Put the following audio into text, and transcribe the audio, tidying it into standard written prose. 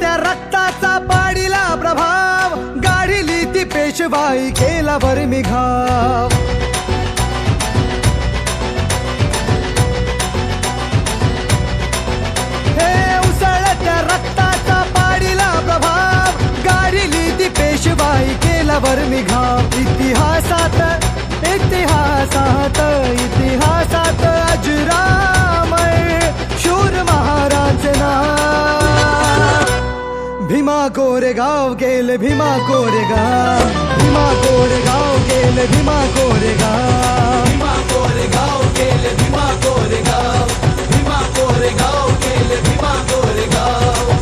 त्या रक्ताचा पाडिला प्रभाव, गाढिली ती पेशवाई केला वर्मी घाव. हे उसळत्या रक्ताचा पाडिला प्रभाव, गाढिली ती पेशवाई केला वर्मी घाव. इतिहासात इतिहासात इतिहासात अजरामर शूर महाराज नाव. भीमा कोरेगाव गेले भीमा कोरेगाव, भीमा कोरेगाव गेले भीमा कोरेगाव, भीमा कोरेगाव गेले भीमा कोरेगाव, भीमा कोरेगाव गेले भीमा कोरेगाव.